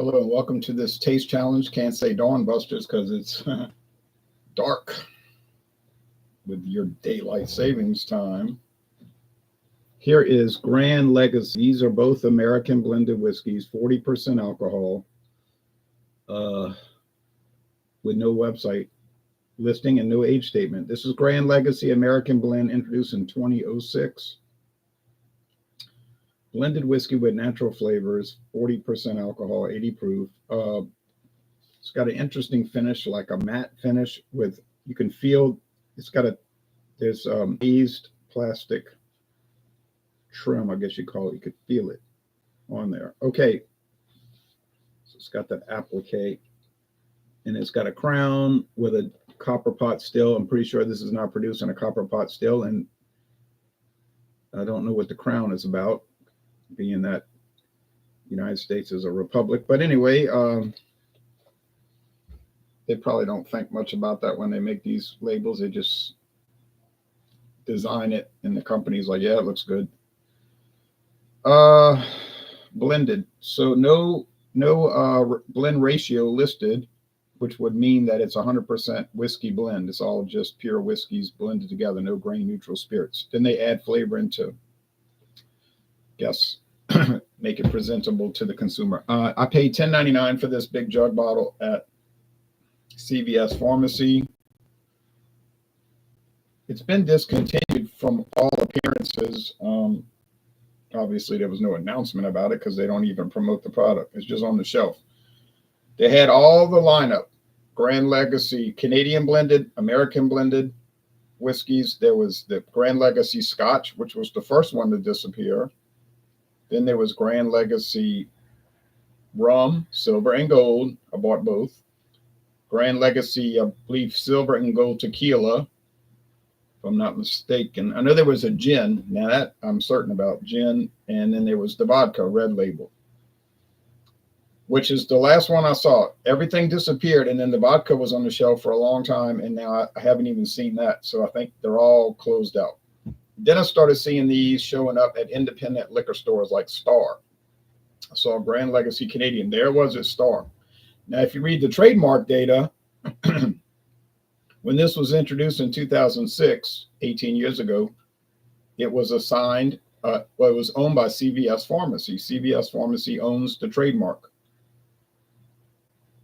Hello and welcome to this taste challenge. Can't say Dawn Busters because it's dark with your daylight savings time. Here is Gran Legacy. These are both American blended whiskeys, 40% alcohol, with no website listing and no age statement. This is Gran Legacy American Blend, introduced in 2006. Blended whiskey with natural flavors, 40% alcohol, 80 proof. It's got an interesting finish, like a matte finish with, you can feel, there's eased plastic trim, I guess you call it. You could feel it on there. Okay. So it's got that applique, and it's got a crown with a copper pot still. I'm pretty sure this is not produced in a copper pot still, and I don't know what the crown is about, being that United States is a republic. But anyway, they probably don't think much about that when they make these labels. They just design it, and the company's like, yeah, it looks good. Blended. So no blend ratio listed, which would mean that it's 100% whiskey blend. It's all just pure whiskeys blended together, no grain neutral spirits. Then they add flavor into, make it presentable to the consumer. I paid $10.99 for this big jug bottle at CVS Pharmacy. It's been discontinued from all appearances. Obviously, there was no announcement about it because they don't even promote the product. It's just on the shelf. They had all the lineup: Gran Legacy Canadian blended, American blended whiskeys. There was the Gran Legacy Scotch, which was the first one to disappear. Then there was Gran Legacy Rum, silver and gold. I bought both. Gran Legacy, I believe, silver and gold tequila, if I'm not mistaken. I know there was a gin. Now that I'm certain about, gin. And then there was the vodka, red label, which is the last one I saw. Everything disappeared, and then the vodka was on the shelf for a long time, and now I haven't even seen that. So I think they're all closed out. Then I started seeing these showing up at independent liquor stores like Star. I saw Gran Legacy Canadian. There it was at Star. Now, if you read the trademark data, when this was introduced in 2006, 18 years ago, it was assigned, it was owned by CVS Pharmacy. CVS Pharmacy owns the trademark,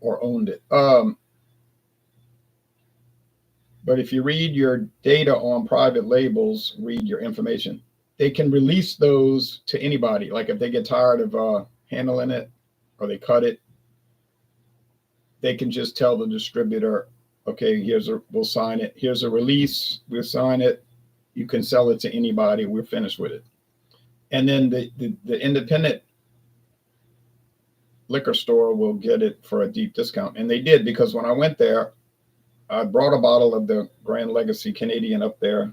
or owned it. But if you read your data on private labels, read your information, they can release those to anybody. Like if they get tired of handling it or they cut it, they can just tell the distributor, okay, we'll sign it. Here's a release. We'll sign it. You can sell it to anybody. We're finished with it. And then the independent liquor store will get it for a deep discount. And they did, because when I went there, I brought a bottle of the Gran Legacy Canadian up there.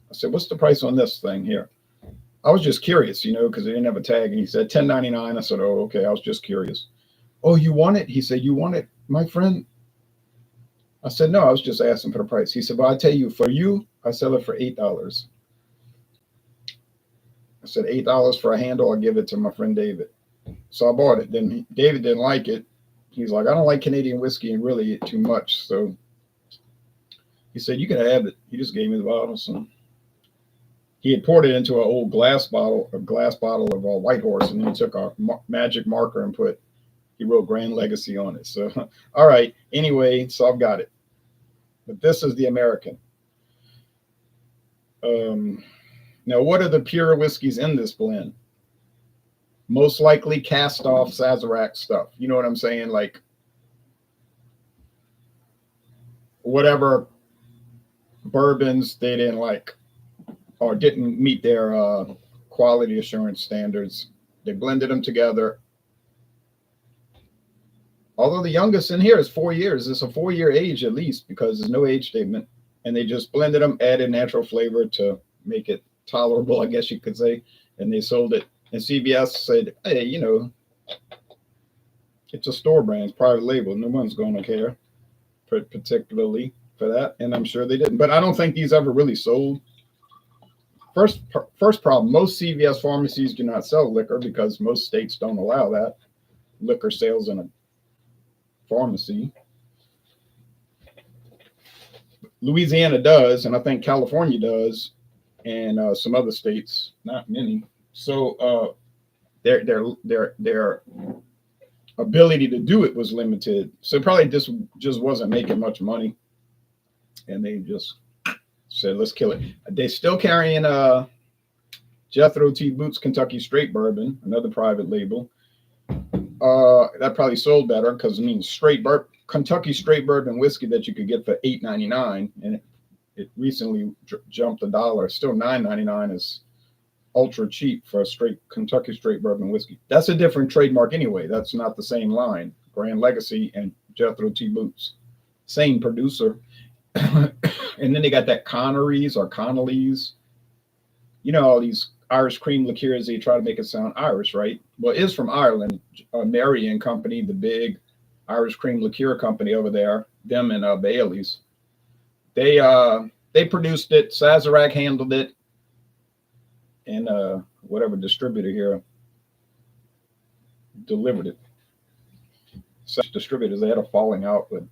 I said, what's the price on this thing here? I was just curious, because they didn't have a tag. And he said $10.99. I said, oh, okay. I was just curious. Oh, you want it? He said, you want it, my friend? I said, no, I was just asking for the price. He said, well, I tell you, for you, I sell it for $8. I said, $8 for a handle. I'll give it to my friend David. So I bought it. Then David didn't like it. He's like, I don't like Canadian whiskey and really too much. So he said, you can have it. He just gave me the bottle. So he had poured it into an old glass bottle of White Horse, and he took a magic marker and he wrote Gran Legacy on it. So, all right. Anyway, so I've got it. But this is the American. Now, what are the pure whiskeys in this blend? Most likely cast off Sazerac stuff. You know what I'm saying? Like whatever bourbons they didn't like or didn't meet their quality assurance standards. They blended them together. Although the youngest in here is 4 years. It's a 4-year age at least, because there's no age statement. And they just blended them, added natural flavor to make it tolerable, I guess you could say. And they sold it. And CVS said, hey, it's a store brand, it's private label. No one's going to care particularly for that. And I'm sure they didn't. But I don't think these ever really sold. First problem, most CVS pharmacies do not sell liquor because most states don't allow that. liquor sales in a pharmacy. Louisiana does, and I think California does, and some other states, not many. So their ability to do it was limited. So probably just wasn't making much money, and they just said, "Let's kill it." They're still carrying Jethro T. Boots Kentucky Straight Bourbon, another private label. That probably sold better because it means Kentucky Straight Bourbon whiskey that you could get for $8.99, and it recently jumped $1. Still $9.99 is ultra cheap for a Kentucky Straight Bourbon whiskey. That's a different trademark anyway. That's not the same line. Gran Legacy and Jethro T. Boots, same producer. And then they got that Connery's or Connolly's. You know, all these Irish cream liqueurs, they try to make it sound Irish, right? Well, it is from Ireland. Mary and Company, the big Irish cream liqueur company over there, them and Bailey's. They produced it. Sazerac handled it, and whatever distributor here delivered it. Such distributors, they had a falling out with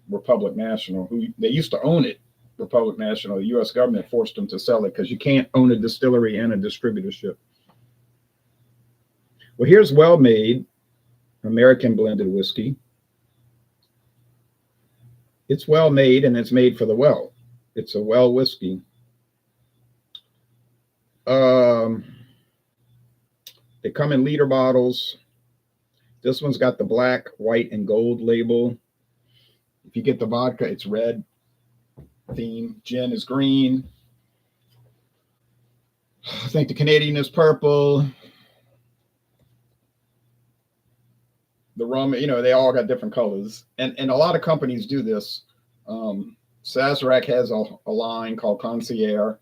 Republic National, who they used to own it. Republic National, the U.S. government forced them to sell it because you can't own a distillery and a distributorship. Well, here's Well Made, American blended whiskey. It's well made, and it's made for the well. It's a well whiskey. They come in liter bottles. This one's got the black, white, and gold label. If you get the vodka, it's red theme. Gin is green. I think the Canadian is purple. The rum, you know, they all got different colors. And a lot of companies do this. Sazerac has a line called Concierge.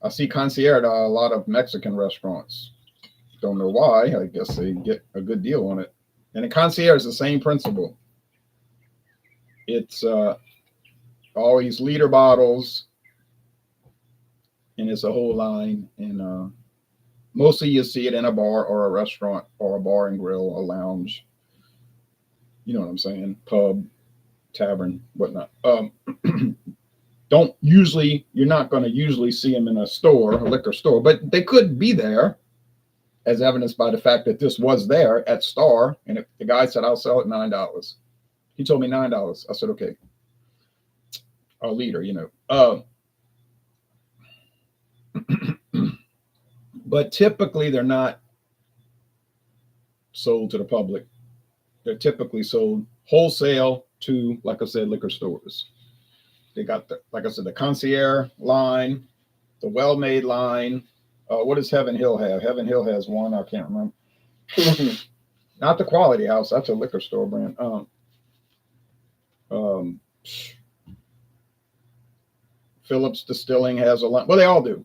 I see Concierge at a lot of Mexican restaurants. Don't know why. I guess they get a good deal on it. And the Concierge is the same principle. It's all these liter bottles, and it's a whole line. And mostly you see it in a bar or a restaurant or a bar and grill, a lounge. You know what I'm saying? Pub, tavern, whatnot. You're not going to usually see them in a store, a liquor store, but they could be there, as evidenced by the fact that this was there at Star. And the guy said, "I'll sell it $9. He told me $9. I said, "Okay." A liter, you know. But typically they're not sold to the public. They're typically sold wholesale to, like I said, liquor stores. They got like I said, the Concierge line, the Well Made line. What does Heaven Hill have? Heaven Hill has one. I can't remember. Not the Quality House. That's a liquor store brand. Phillips Distilling has a line. Well, they all do.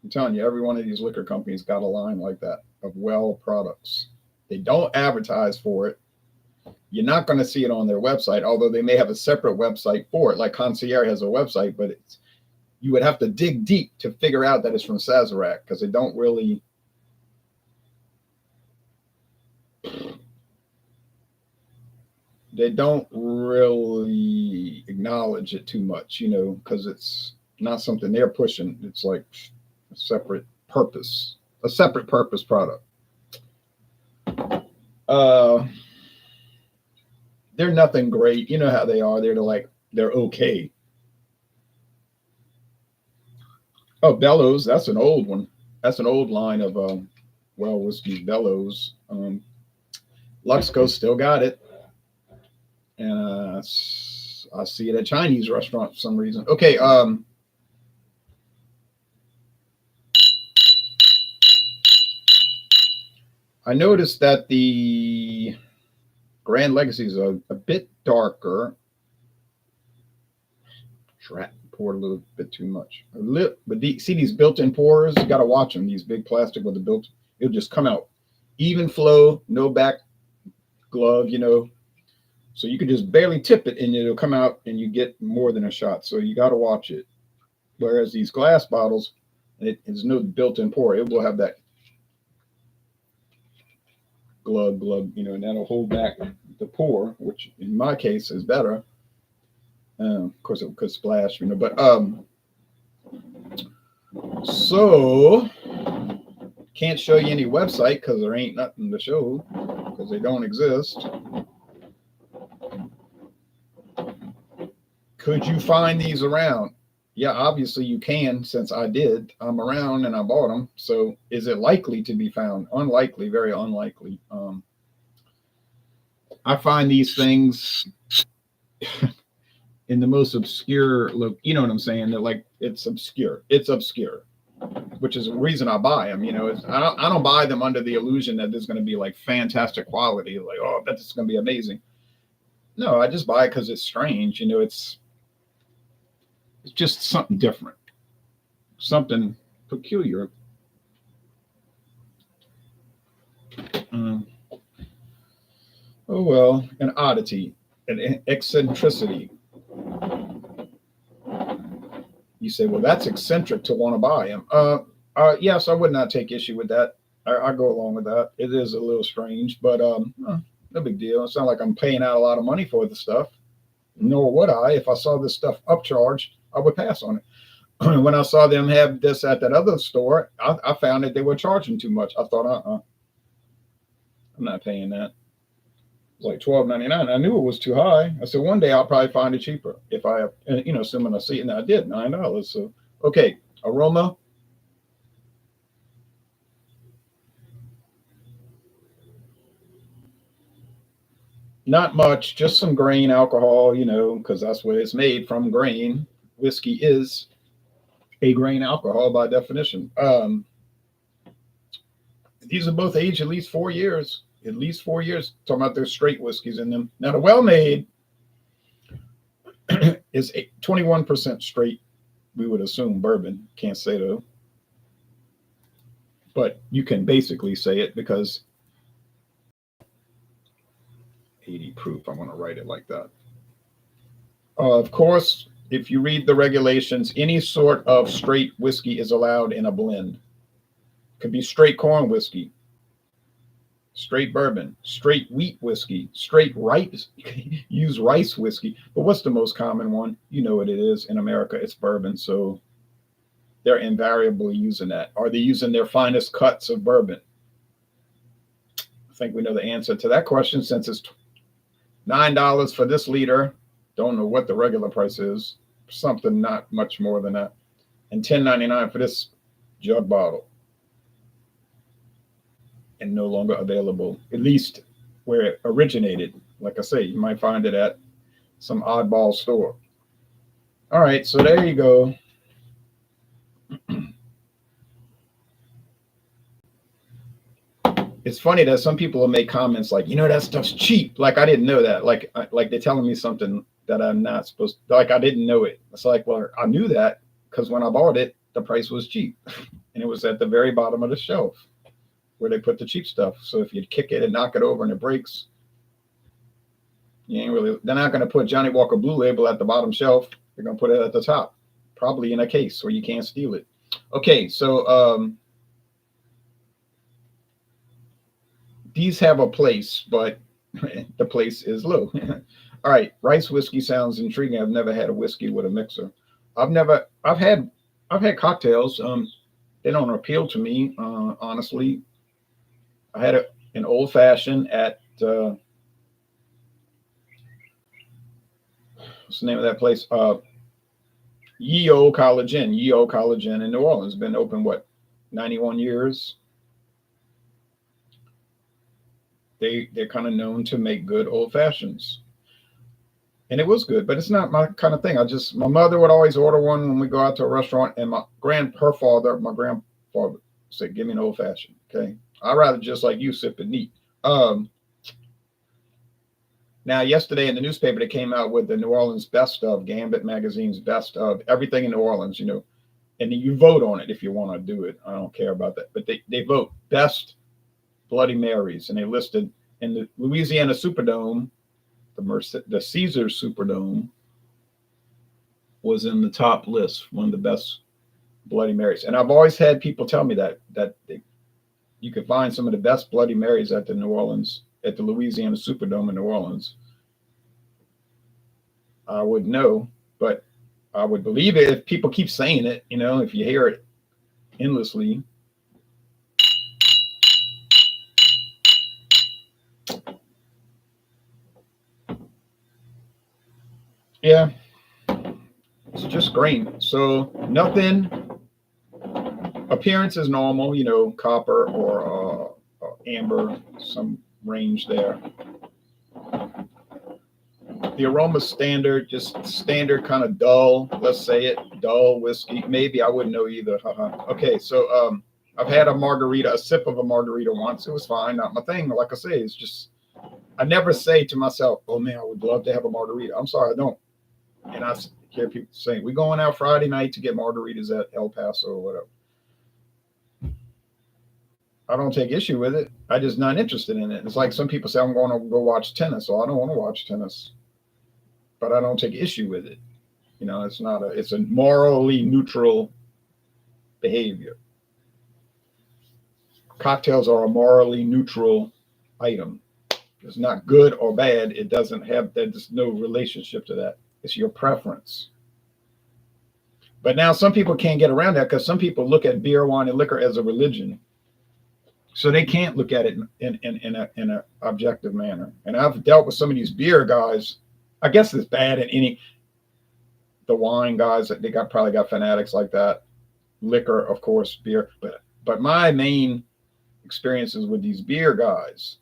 I'm telling you, every one of these liquor companies got a line like that of well products. They don't advertise for it. You're not going to see it on their website, although they may have a separate website for it. Like Concierge has a website, but you would have to dig deep to figure out that it's from Sazerac, because they don't really acknowledge it too much, you know, because it's not something they're pushing. It's like a separate purpose product. They're nothing great. You know how they are. They're okay. Oh, Bellows, that's an old one. That's an old line of whiskey, Bellows. Luxco still got it. And I see it at Chinese restaurants for some reason. Okay, I noticed that the Gran Legacy is a bit darker. Poured a little bit too much. But see these built-in pourers? You got to watch them. These big plastic with the built. It'll just come out even flow, no back glove, you know. So you could just barely tip it, and it'll come out, and you get more than a shot. So you got to watch it. Whereas these glass bottles, there's no built-in pour. It will have that. glug, glug, and that'll hold back the pour, which in my case is better. Of course, it could splash, but so can't show you any website because there ain't nothing to show because they don't exist. Could you find these around? Yeah, obviously you can, since I did. I'm around and I bought them. So is it likely to be found? Unlikely, very unlikely. I find these things in the most obscure look. You know what I'm saying? They're like, it's obscure. It's obscure, which is the reason I buy them. I don't buy them under the illusion that there's going to be like fantastic quality. Like, oh, that's going to be amazing. No, I just buy it because it's strange. It's just something different, something peculiar. Oh, well, an oddity, an eccentricity. You say, well, that's eccentric to want to buy them. Yes, I would not take issue with that. I go along with that. It is a little strange, but no big deal. It's not like I'm paying out a lot of money for the stuff. Nor would I. If I saw this stuff upcharged, I would pass on it. When I saw them have this at that other store, I found that they were charging too much. I thought, I'm not paying that. It was like $12.99. I knew it was too high. I said, one day I'll probably find it cheaper if I, assuming I see it. And I did, $9. So, okay, aroma. Not much, just some grain alcohol, because that's what it's made from, grain. Whiskey is a grain alcohol by definition. These are both aged at least 4 years. At least 4 years. Talking about there's straight whiskeys in them. Now, the well-made is 21% straight. We would assume bourbon. Can't say though. But you can basically say it because 80 proof. I want to write it like that. Of course, if you read the regulations, any sort of straight whiskey is allowed in a blend. It could be straight corn whiskey, straight bourbon, straight wheat whiskey, straight rice, use rice whiskey. But what's the most common one? You know what it is in America, it's bourbon. So they're invariably using that. Are they using their finest cuts of bourbon? I think we know the answer to that question since it's $9 for this liter. Don't know what the regular price is. Something not much more than that. And $10.99 for this jug bottle. And no longer available, at least where it originated. Like I say, you might find it at some oddball store. All right, so there you go. It's funny that some people will make comments like, that stuff's cheap. Like I didn't know that. Like they're telling me something that I'm not supposed to, like I didn't know it. It's like, well, I knew that because when I bought it, the price was cheap. And it was at the very bottom of the shelf where they put the cheap stuff. So if you kick it and knock it over and it breaks, they're not going to put Johnny Walker Blue Label at the bottom shelf. They're going to put it at the top, probably in a case where you can't steal it. Okay, so these have a place, but the place is low. All right, rice whiskey sounds intriguing. I've never had a whiskey with a mixer. I've had cocktails. They don't appeal to me, honestly. I had an old fashioned at what's the name of that place? Ye Old College Inn in New Orleans. Been open 91 years. They're kind of known to make good old fashions. And it was good, but it's not my kind of thing. My mother would always order one when we go out to a restaurant, and my grandfather said, give me an old fashioned. Okay. I'd rather just like you sip it neat. Now, yesterday in the newspaper, they came out with the New Orleans best of, Gambit magazine's best of everything in New Orleans, and then you vote on it if you want to do it. I don't care about that, but they vote best Bloody Marys, and they listed in the Louisiana Superdome, the Caesar Superdome was in the top list, one of the best Bloody Marys. And I've always had people tell me that You can find some of the best Bloody Marys at the Louisiana Superdome in New Orleans. I would know, but I would believe it if people keep saying it, if you hear it endlessly. Yeah, it's just grain. So nothing. Appearance is normal, copper or amber, some range there. The aroma standard, just standard kind of dull. Let's say it, dull whiskey. Maybe I wouldn't know either. Okay, so I've had a sip of a margarita once. It was fine, not my thing. Like I say, it's just I never say to myself, "Oh man, I would love to have a margarita." I'm sorry, I don't. And I hear people saying, "We're going out Friday night to get margaritas at El Paso or whatever." I don't take issue with it. I just not interested in it. It's like some people say, I'm going to go watch tennis. So I don't want to watch tennis, but I don't take issue with it. It's a morally neutral behavior. Cocktails are a morally neutral item. It's not good or bad. There's no relationship to that. It's your preference. But now some people can't get around that because some people look at beer, wine, and liquor as a religion. So they can't look at it in an objective manner. And I've dealt with some of these beer guys. I guess it's bad in the wine guys that probably got fanatics like that. Liquor, of course, beer. But my main experiences with these beer guys,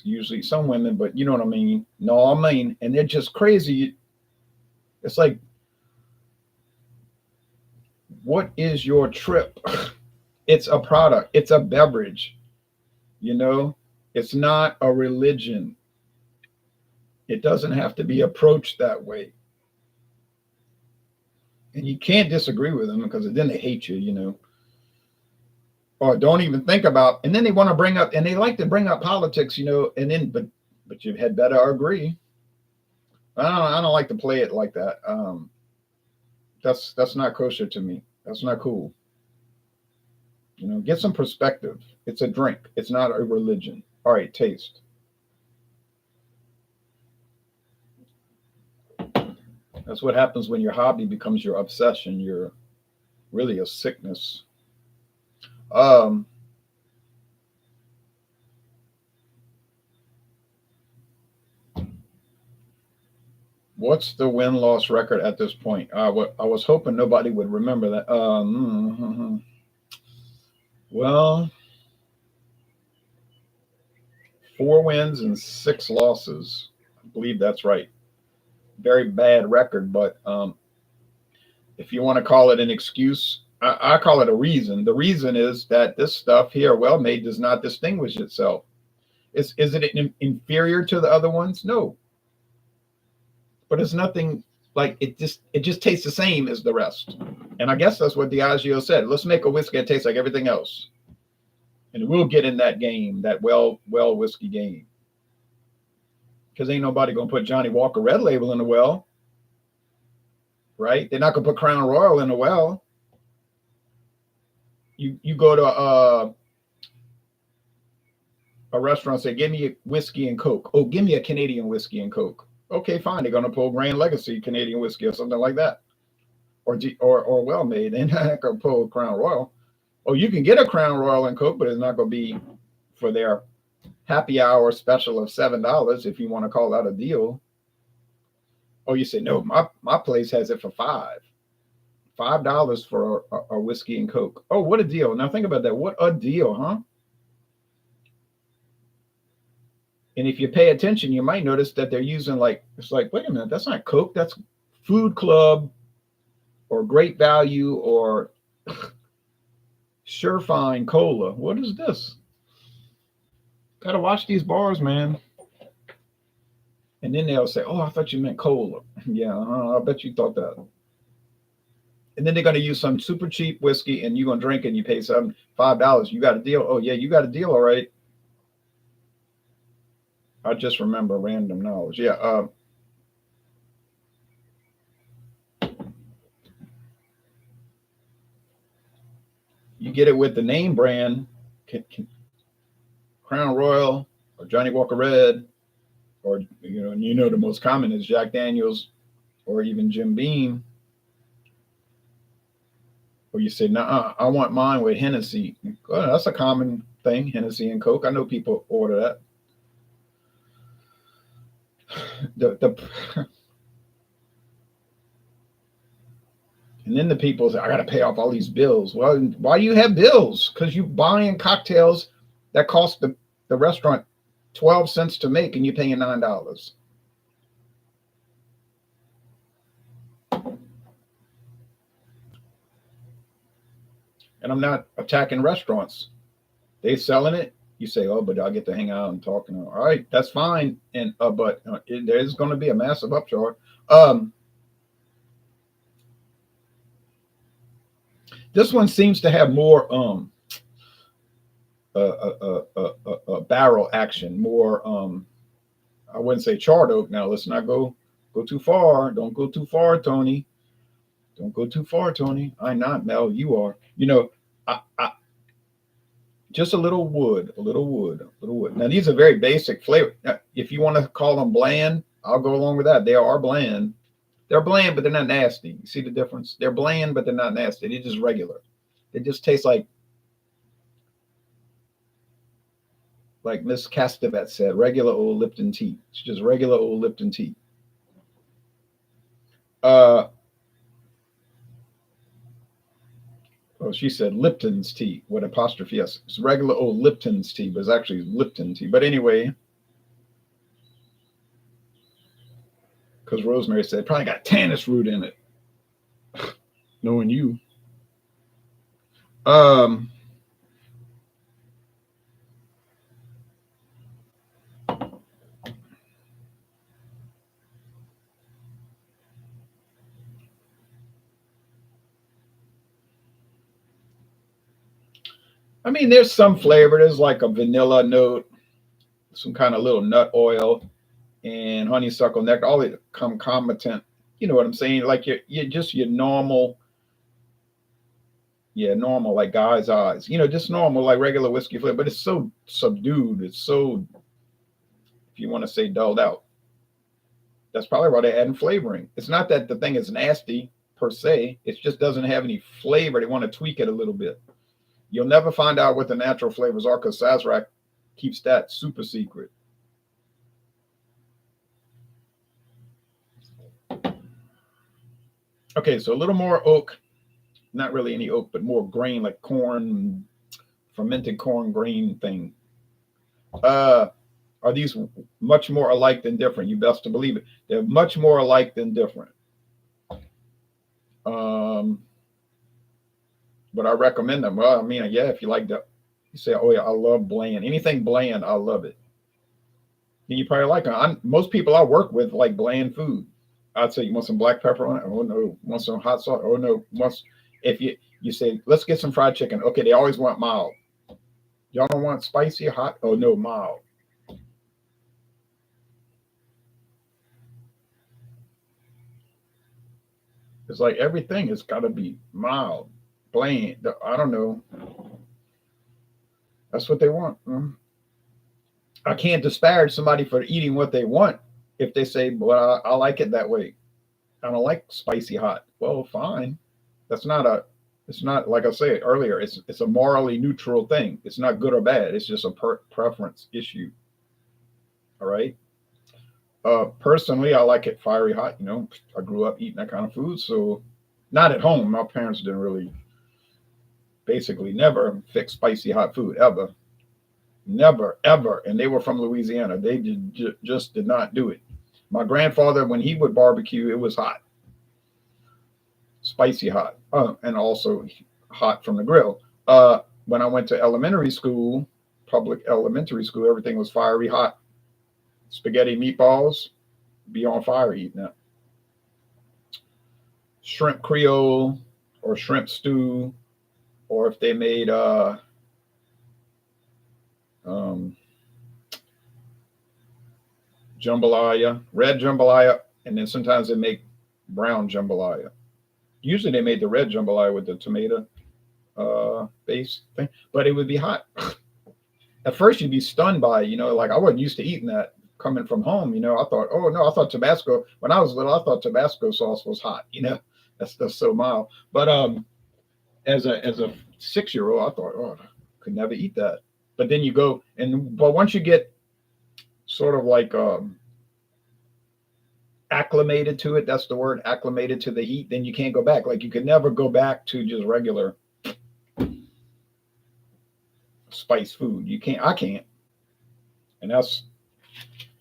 usually some women, but you know what I mean? No, I mean, and they're just crazy. It's like, what is your trip? It's a product. It's a beverage. It's not a religion. It doesn't have to be approached that way. And you can't disagree with them because then they hate you, or don't even think about. And then they want to bring up, and they like to bring up politics, and then, but you had better agree. I don't like to play it like that. That's not kosher to me. That's not cool. Get some perspective. It's a drink. It's not a religion. All right, taste. That's what happens when your hobby becomes your obsession. You're really a sickness. What's the win-loss record at this point? I was hoping nobody would remember that. Well, 4 wins and 6 losses. I believe that's right. Very bad record, but if you want to call it an excuse, I call it a reason. The reason is that this stuff here, well made, does not distinguish itself. Is it inferior to the other ones? No. But it's nothing like it just tastes the same as the rest. And I guess that's what Diageo said. Let's make a whiskey that tastes like everything else. And we'll get in that game, that well whiskey game. Because ain't nobody gonna put Johnny Walker Red Label in the well. Right? They're not gonna put Crown Royal in the well. You go to a restaurant, say, give me a whiskey and Coke. Oh, give me a Canadian whiskey and Coke. Okay, fine. They're gonna pull Gran Legacy Canadian whiskey or something like that. Or well made. They're not gonna pull Crown Royal. Oh, you can get a Crown Royal and Coke, but it's not gonna be for their happy hour special of $7 if you want to call that a deal. Oh, you say, no, my place has it for $5 for a whiskey and Coke. Oh, what a deal. Now think about that. What a deal, huh? And if you pay attention, you might notice that they're using it's like, wait a minute, that's not Coke. That's Food Club or Great Value or Surefine Cola. What is this? Gotta watch these bars, man. And then they'll say, oh, I thought you meant cola. Yeah, I bet you thought that. And then they're going to use some super cheap whiskey and you're going to drink and you pay $5. You got a deal. Oh, yeah, you got a deal. All right. I just remember random knowledge. Yeah. You get it with the name brand. Crown Royal or Johnny Walker Red, or the most common is Jack Daniels or even Jim Beam. Or you say, nah, I want mine with Hennessy. Well, that's a common thing, Hennessy and Coke. I know people order that. And then the people say, I got to pay off all these bills. Well, why do you have bills? Because you buying cocktails that cost the restaurant 12 cents to make, and you're paying $9. And I'm not attacking restaurants. They selling it. You say, oh, but I get to hang out and talk. All right, that's fine. And but there's going to be a massive upcharge. This one seems to have more barrel action, more I wouldn't say charred oak. Now let's not go too far. Don't go too far, Tony. Don't go too far, Tony. I'm not, Mel. You are. I just a little wood. Now these are very basic flavor. Now, if you want to call them bland, I'll go along with that. They are bland. They're bland, but they're not nasty. You see the difference? They're bland, but they're not nasty. They're just regular. They just taste like Miss Castevet said, regular old Lipton tea. It's just regular old Lipton tea. She said Lipton's tea with apostrophe S. It's regular old Lipton's tea, but it's actually Lipton tea. But anyway, because Rosemary said probably got tannis root in it. Knowing you. I mean, there's some flavor. There's like a vanilla note, some kind of little nut oil, and honeysuckle nectar. All the concomitant. You know what I'm saying? Like you're just your normal. Yeah, normal, like guy's eyes. Just normal, like regular whiskey flavor. But it's so subdued. It's so, if you want to say, dulled out. That's probably why they're adding flavoring. It's not that the thing is nasty per se. It just doesn't have any flavor. They want to tweak it a little bit. You'll never find out what the natural flavors are because Sazerac keeps that super secret. Okay, so a little more oak. Not really any oak, but more grain, like corn, fermented corn grain thing. Are these much more alike than different? You best to believe it. They're much more alike than different. But I recommend them. Well, I mean, yeah, if you like that, you say, oh yeah, I love bland. Anything bland, I love it. And you probably like them. Most people I work with like bland food. I'd say, you want some black pepper on it? Oh no. Want some hot sauce? Oh no. If you say, let's get some fried chicken. Okay, they always want mild. Y'all don't want spicy or hot? Oh no, mild. It's like everything has got to be mild, bland. I don't know. That's what they want. I can't disparage somebody for eating what they want if they say, well, I like it that way. I don't like spicy hot. Well, fine. It's not like I said earlier, it's a morally neutral thing. It's not good or bad. It's just a preference issue. All right. Personally, I like it fiery hot. I grew up eating that kind of food. So not at home. My parents didn't really, basically never fix spicy hot food ever. Never, ever. And they were from Louisiana. They just did not do it. My grandfather, when he would barbecue, it was hot. Spicy hot. And also hot from the grill. When I went to elementary school, public elementary school, everything was fiery hot. Spaghetti meatballs, be on fire eating that. Shrimp Creole or shrimp stew, or if they made jambalaya, red jambalaya, and then sometimes they make brown jambalaya. Usually they made the red jambalaya with the tomato based thing, but it would be hot. At first you'd be stunned by it, like I wasn't used to eating that coming from home. I thought, oh no, I thought Tabasco, when I was little, I thought Tabasco sauce was hot. That stuff's so mild. But as a 6-year-old, I thought, oh, I could never eat that. But then you go but once you get sort of like acclimated to it, that's the word, acclimated to the heat, then you can't go back. Like you could never go back to just regular spice food. I can't. And that's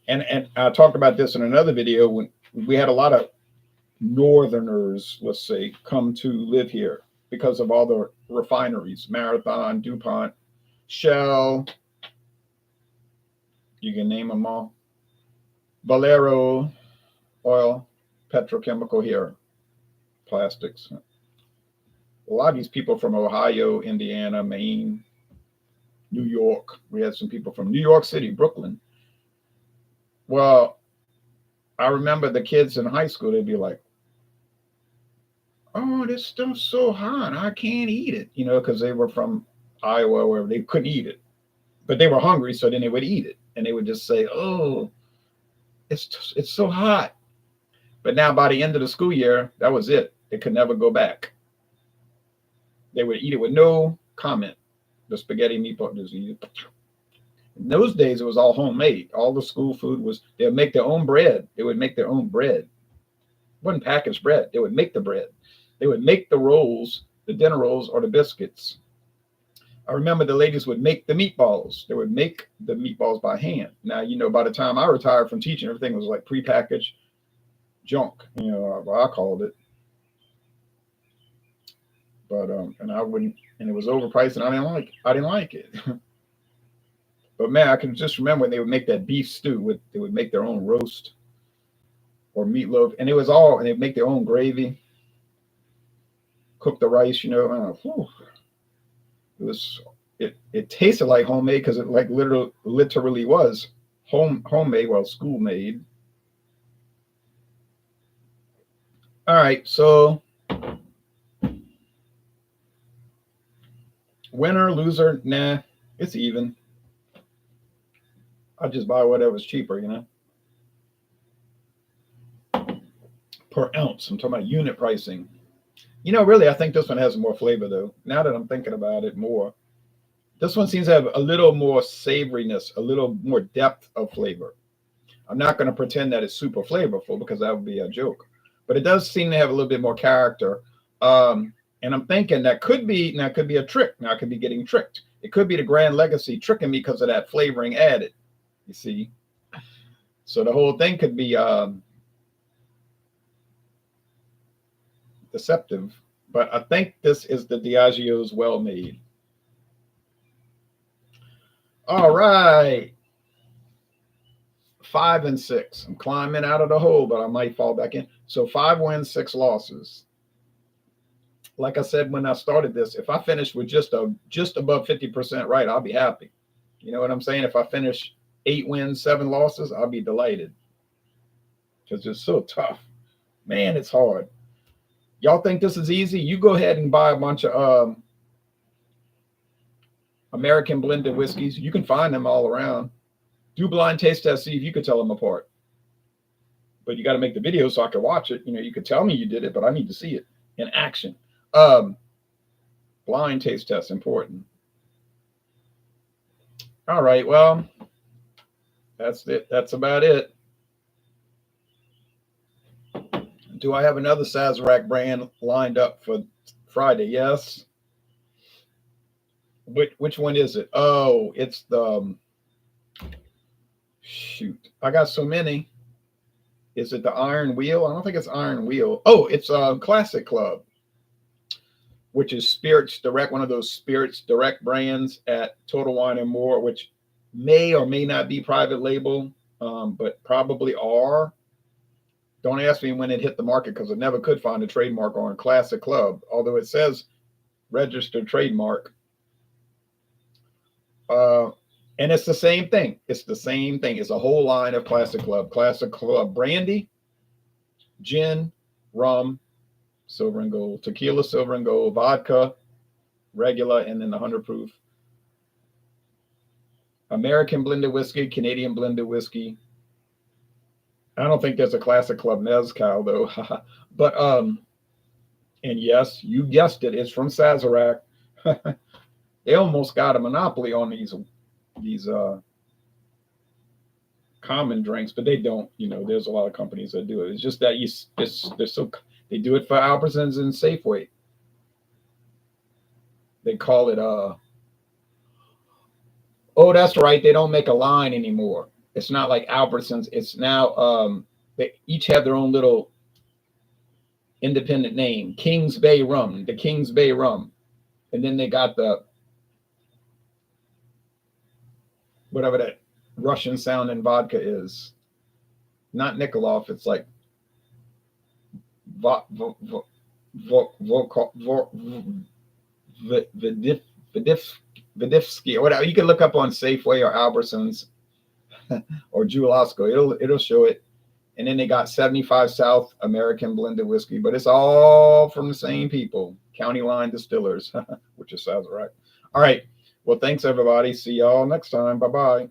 and I talked about this in another video when we had a lot of northerners, let's say, come to live here because of all the refineries, Marathon, DuPont, Shell, you can name them all, Valero, oil, petrochemical here, plastics. A lot of these people from Ohio, Indiana, Maine, New York. We had some people from New York City, Brooklyn. Well, I remember the kids in high school, they'd be like, oh, this stuff's so hot, I can't eat it, because they were from Iowa where they couldn't eat it. But they were hungry, so then they would eat it. And they would just say, oh, it's so hot. But now by the end of the school year, that was it. They could never go back. They would eat it with no comment. The spaghetti meatball, just eat it. In those days, it was all homemade. All the school food was, they would make their own bread. They would make their own bread. It wasn't packaged bread. They would make the bread. They would make the rolls, the dinner rolls, or the biscuits. I remember the ladies would make the meatballs. They would make the meatballs by hand. Now, by the time I retired from teaching, everything was like prepackaged junk, I called it. But and I wouldn't, and it was overpriced, and I didn't like it. But man, I can just remember when they would make that beef stew. They would make their own roast or meatloaf, and and they'd make their own gravy, cook the rice. It tasted like homemade because it like literally was homemade, well, school made. All right, so winner, loser, nah, it's even. I'll just buy whatever's cheaper, per ounce. I'm talking about unit pricing. Really, I think this one has more flavor, though. Now that I'm thinking about it more, this one seems to have a little more savoriness, a little more depth of flavor. I'm not going to pretend that it's super flavorful because that would be a joke, but it does seem to have a little bit more character. And I'm thinking that could be a trick. Now I could be getting tricked. It could be the Gran Legacy tricking me because of that flavoring added. You see, so the whole thing could be deceptive. But I think this is the Diageo's well made. All right. 5 and 6. I'm climbing out of the hole, but I might fall back in. So 5 wins, 6 losses. Like I said when I started this, if I finish with just above 50% right, I'll be happy. You know what I'm saying? If I finish 8 wins, 7 losses, I'll be delighted. Because it's so tough. Man, it's hard. Y'all think this is easy? You go ahead and buy a bunch of American blended whiskeys. You can find them all around. Do blind taste tests, see if you could tell them apart. But you got to make the video so I can watch it. You could tell me you did it, but I need to see it in action. Blind taste test, important. All right, well, that's it. That's about it. Do I have another Sazerac brand lined up for Friday? Yes. Which one is it? Oh, it's the shoot. I got so many. Is it the Iron Wheel? I don't think it's Iron Wheel. Oh, it's Classic Club, which is Spirits Direct, one of those Spirits Direct brands at Total Wine and More, which may or may not be private label, but probably are. Don't ask me when it hit the market because I never could find a trademark on Classic Club, although it says registered trademark. And it's the same thing. It's the same thing. It's a whole line of Classic Club. Classic Club brandy, gin, rum, silver and gold, tequila, silver and gold, vodka, regular, and then the 100 proof. American blended whiskey, Canadian blended whiskey. I don't think there's a classic club mezcal though. But and yes, you guessed it, it's from Sazerac. They almost got a monopoly on these common drinks, but they don't. You know, there's a lot of companies that do it. It's just that they do it for Albertsons and Safeway. They call it oh, that's right. They don't make a line anymore. It's not like Albertsons. It's now they each have their own little independent name. Kings Bay Rum, the Kings Bay Rum. And then they got the whatever that Russian sounding vodka is. Not Nikolov, it's like Vidivsky or whatever. You can look up on Safeway or Albertsons or Jewel-Osco. It'll show it. And then they got 75 South American blended whiskey, but it's all from the same people, County Line Distillers, which is Sazerac. All right. Well, thanks everybody. See y'all next time. Bye-bye.